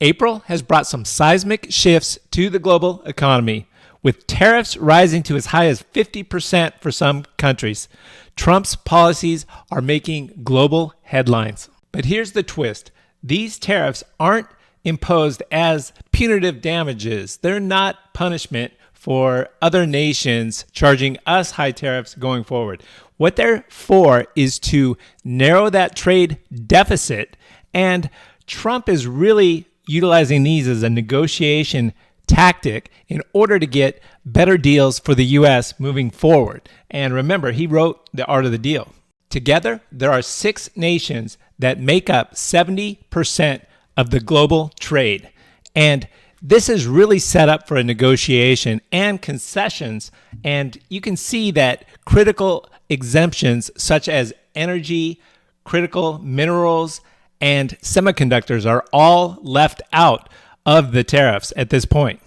April has brought some seismic shifts to the global economy, with tariffs rising to as high as 50% for some countries. Trump's policies are making global headlines. But here's the twist. These tariffs aren't imposed as punitive damages. They're not punishment for other nations charging us high tariffs going forward. What they're for is to narrow that trade deficit, and Trump is really utilizing these as a negotiation tactic in order to get better deals for the U.S. moving forward. And remember, he wrote The Art of the Deal. Together, there are 6 nations that make up 70% of the global trade. And this is really set up for a negotiation and concessions. And you can see that critical exemptions such as energy, critical minerals, and semiconductors are all left out of the tariffs at this point.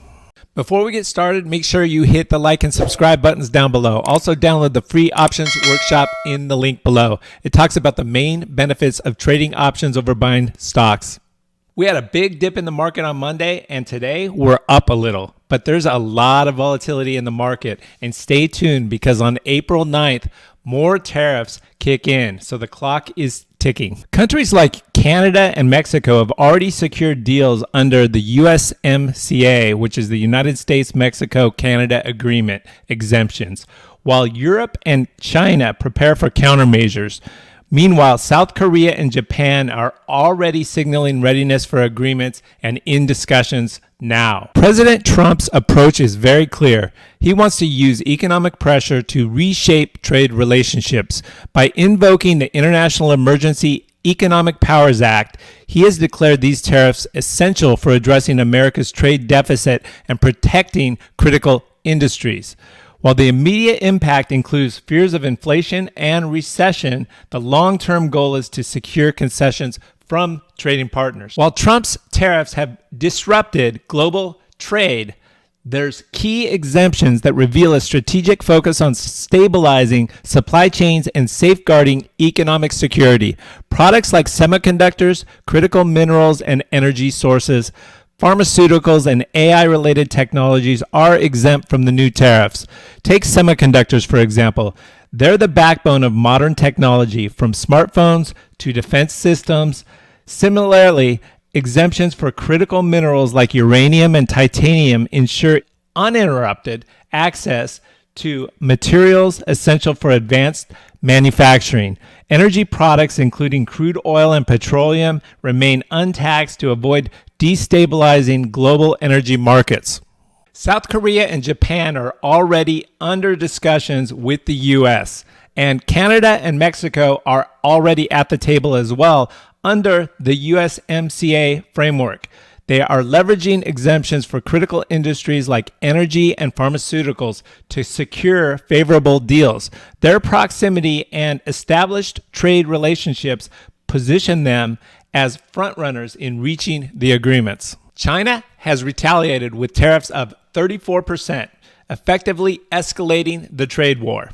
Before we get started, make sure you hit the like and subscribe buttons down below. Also download the free options workshop in the link below. It talks about the main benefits of trading options over buying stocks. We had a big dip in the market on Monday, and today we're up a little. But there's a lot of volatility in the market, and stay tuned because on April 9th, more tariffs kick in, so the clock is ticking. Countries like Canada and Mexico have already secured deals under the USMCA, which is the United States-Mexico-Canada Agreement exemptions, while Europe and China prepare for countermeasures. Meanwhile, South Korea and Japan are already signaling readiness for agreements and in discussions now. President Trump's approach is very clear. He wants to use economic pressure to reshape trade relationships. By invoking the International Emergency Economic Powers Act, he has declared these tariffs essential for addressing America's trade deficit and protecting critical industries. While the immediate impact includes fears of inflation and recession, the long-term goal is to secure concessions from trading partners. While Trump's tariffs have disrupted global trade, there's key exemptions that reveal a strategic focus on stabilizing supply chains and safeguarding economic security. Products like semiconductors, critical minerals, and energy sources, pharmaceuticals, and AI-related technologies are exempt from the new tariffs. Take semiconductors, for example. They're the backbone of modern technology, from smartphones to defense systems. Similarly, exemptions for critical minerals like uranium and titanium ensure uninterrupted access to materials essential for advanced manufacturing. Energy products, including crude oil and petroleum, remain untaxed to avoid destabilizing global energy markets. South Korea and Japan are already under discussions with the U.S., and Canada and Mexico are already at the table as well under the USMCA framework. They are leveraging exemptions for critical industries like energy and pharmaceuticals to secure favorable deals. Their proximity and established trade relationships position them as frontrunners in reaching the agreements. China has retaliated with tariffs of 34%, effectively escalating the trade war.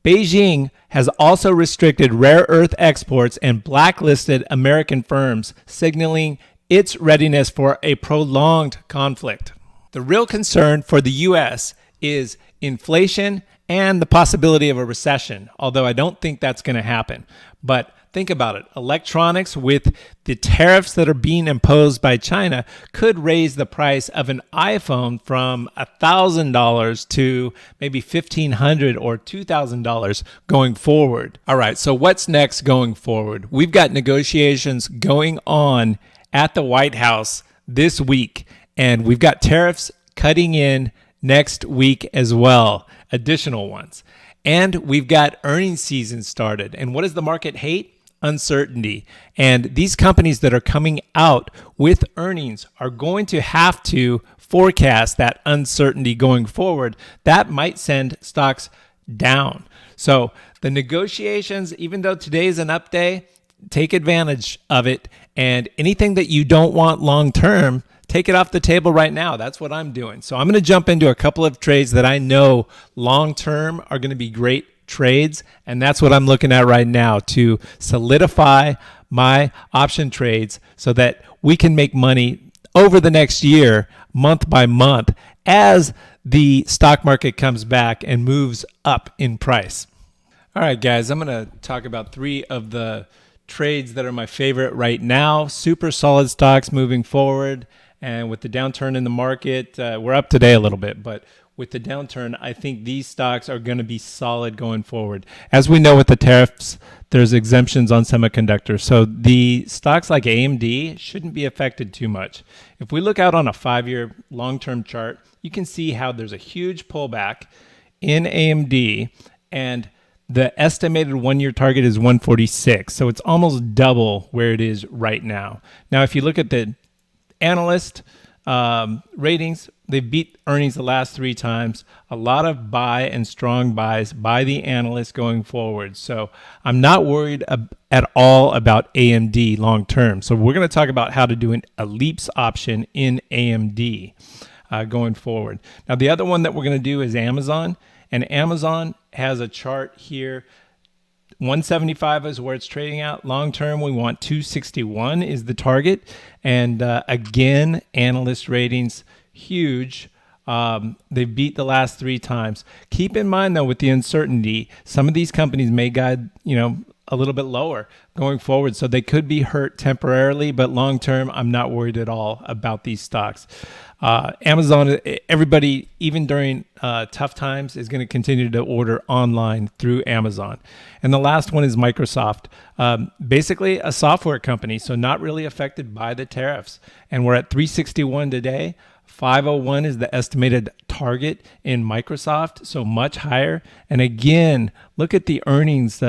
Beijing has also restricted rare earth exports and blacklisted American firms, signaling its readiness for a prolonged conflict. The real concern for the U.S. is inflation and the possibility of a recession, although I don't think that's going to happen. But think about it. Electronics, with the tariffs that are being imposed by China, could raise the price of an iPhone from $1,000 to maybe $1,500 or $2,000 going forward. All right, so what's next going forward? We've got negotiations going on at the White House this week, and we've got tariffs cutting in next week as well, additional ones. And we've got earnings season started. And what does the market hate? Uncertainty. And these companies that are coming out with earnings are going to have to forecast that uncertainty going forward. That might send stocks down. So the negotiations, even though today is an up day, take advantage of it. And anything that you don't want long term, take it off the table right now. That's what I'm doing. So I'm going to jump into a couple of trades that I know long term are going to be great trades. And that's what I'm looking at right now to solidify my option trades so that we can make money over the next year, month by month, as the stock market comes back and moves up in price. All right, guys, I'm going to talk about 3 of the trades that are my favorite right now. Super solid stocks moving forward. And with the downturn in the market, we're up today a little bit, but with the downturn, I think these stocks are going to be solid going forward. As we know with the tariffs, there's exemptions on semiconductors. So the stocks like AMD shouldn't be affected too much. If we look out on a 5-year long-term chart, you can see how there's a huge pullback in AMD, and the estimated 1-year target is 146. So it's almost double where it is right now. Now, if you look at the analyst ratings, they beat earnings the last 3 times. A lot of buy and strong buys by the analysts going forward. So I'm not worried at all about AMD long term. So we're going to talk about how to do a leaps option in AMD going forward. Now, the other one that we're going to do is Amazon. And Amazon has a chart here. 175 is where it's trading at. Long term, we want 261 is the target. And again, analyst ratings, huge. They beat the last 3 times. Keep in mind, though, with the uncertainty, some of these companies may guide, a little bit lower going forward. So they could be hurt temporarily, but long term, I'm not worried at all about these stocks. Amazon, everybody, even during tough times, is going to continue to order online through Amazon. And the last one is Microsoft, basically a software company, so not really affected by the tariffs. And we're at 361 today. 501 is the estimated target in Microsoft, so much higher. And again, look at the earnings,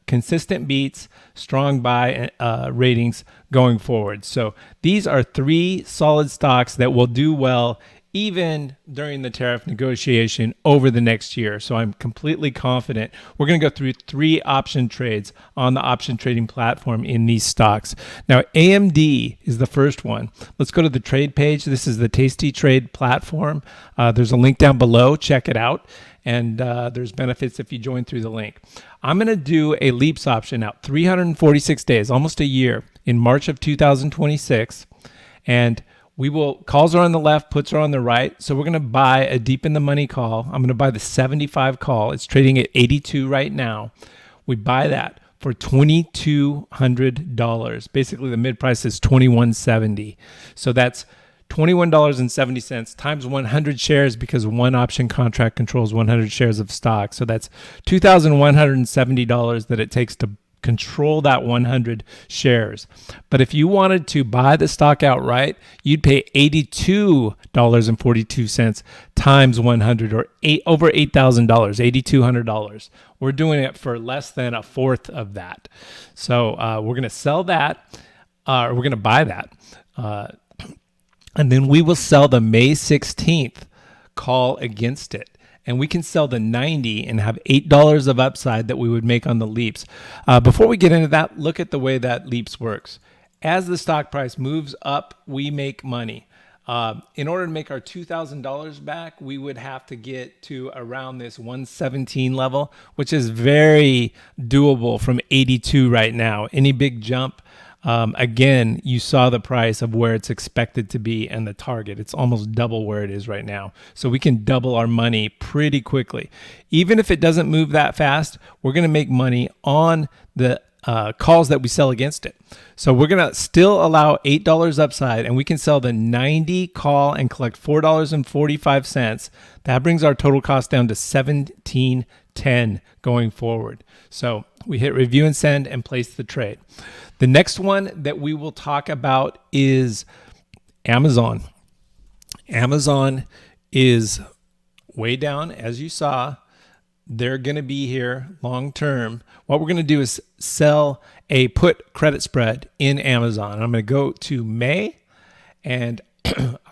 consistent beats, strong buy ratings going forward. So these are 3 solid stocks that will do well even during the tariff negotiation over the next year. So I'm completely confident. We're going to go through 3 option trades on the option trading platform in these stocks. Now, AMD is the first one. Let's go to the trade page. This is the Tasty Trade platform. There's a link down below. Check it out. And there's benefits if you join through the link. I'm going to do a leaps option out 346 days, almost a year, in March of 2026. And calls are on the left, puts are on the right. So we're going to buy a deep in the money call. I'm going to buy the 75 call. It's trading at 82 right now. We buy that for $2,200. Basically, the mid price is $21.70. So that's $21.70 times 100 shares, because one option contract controls 100 shares of stock. So that's $2,170 that it takes to control that 100 shares. But if you wanted to buy the stock outright, you'd pay $82.42 times 100, or over $8,000, $8,200. We're doing it for less than a fourth of that. So we're going to sell that, or we're going to buy that. And then we will sell the May 16th call against it. And we can sell the 90 and have $8 of upside that we would make on the leaps. Before we get into that, look at the way that leaps works. As the stock price moves up, we make money. In order to make our $2,000 back, we would have to get to around this 117 level, which is very doable from 82 right now. Any big jump, again, you saw the price of where it's expected to be and the target. It's almost double where it is right now. So we can double our money pretty quickly. Even if it doesn't move that fast, we're going to make money on the calls that we sell against it. So we're going to still allow $8 upside, and we can sell the 90 call and collect $4.45. That brings our total cost down to $17.10 going forward. So we hit review and send and place the trade. The next one that we will talk about is Amazon. Amazon is way down, as you saw. They're going to be here long term. What we're going to do is sell a put credit spread in Amazon. I'm going to go to May, and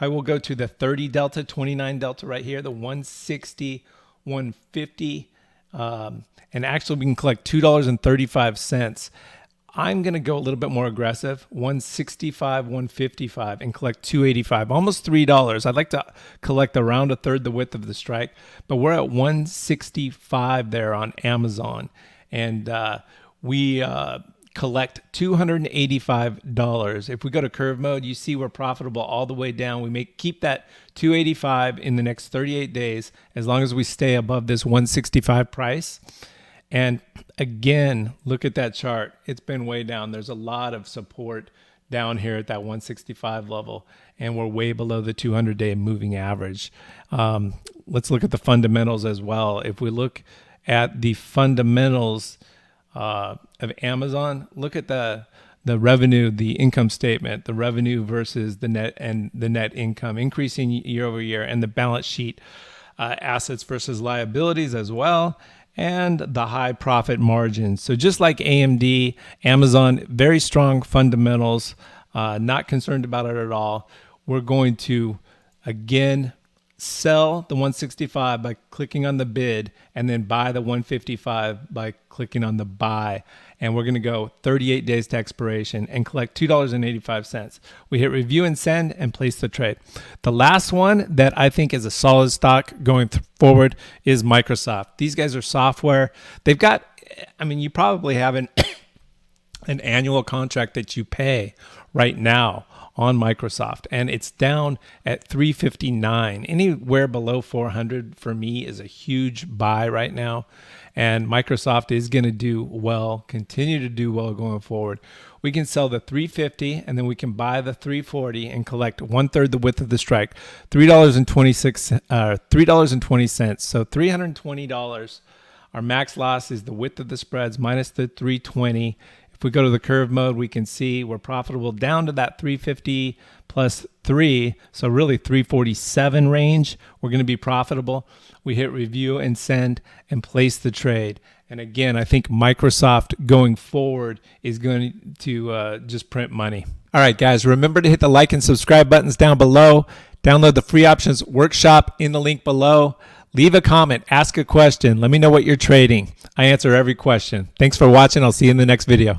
I will go to the 30 delta, 29 delta right here, the 160, 150, and actually we can collect $2.35. I'm going to go a little bit more aggressive, 165, 155, and collect 285, almost $3. I'd like to collect around a third the width of the strike, but we're at 165 there on Amazon. And we collect $285. If we go to curve mode, you see we're profitable all the way down. We may keep that 285 in the next 38 days as long as we stay above this 165 price. And again, look at that chart. It's been way down. There's a lot of support down here at that 165 level, and we're way below the 200-day moving average. Let's look at the fundamentals as well. If we look at the fundamentals of Amazon, look at the revenue, the income statement, the revenue versus the net and the net income increasing year over year, and the balance sheet assets versus liabilities as well, and the high profit margins. So just like AMD, Amazon, very strong fundamentals, not concerned about it at all. We're going to, again, sell the 165 by clicking on the bid, and then buy the 155 by clicking on the buy. And we're going to go 38 days to expiration and collect $2.85. We hit review and send and place the trade. The last one that I think is a solid stock going forward is Microsoft. These guys are software. They've got, I mean, you probably have an annual contract that you pay right now on Microsoft, and it's down at 359. Anywhere below 400 for me is a huge buy right now, and Microsoft is going to do well, continue to do well going forward. We can sell the 350, and then we can buy the 340 and collect 1/3 the width of the strike, $3.20. So $320. Our max loss is the width of the spreads minus the 320. If we go to the curve mode, we can see we're profitable down to that 350 plus 3, so really 347 range. We're going to be profitable. We hit review and send and place the trade. And again, I think Microsoft going forward is going to just print money. All right, guys, remember to hit the like and subscribe buttons down below. Download the free options workshop in the link below. Leave a comment, ask a question. Let me know what you're trading. I answer every question. Thanks for watching. I'll see you in the next video.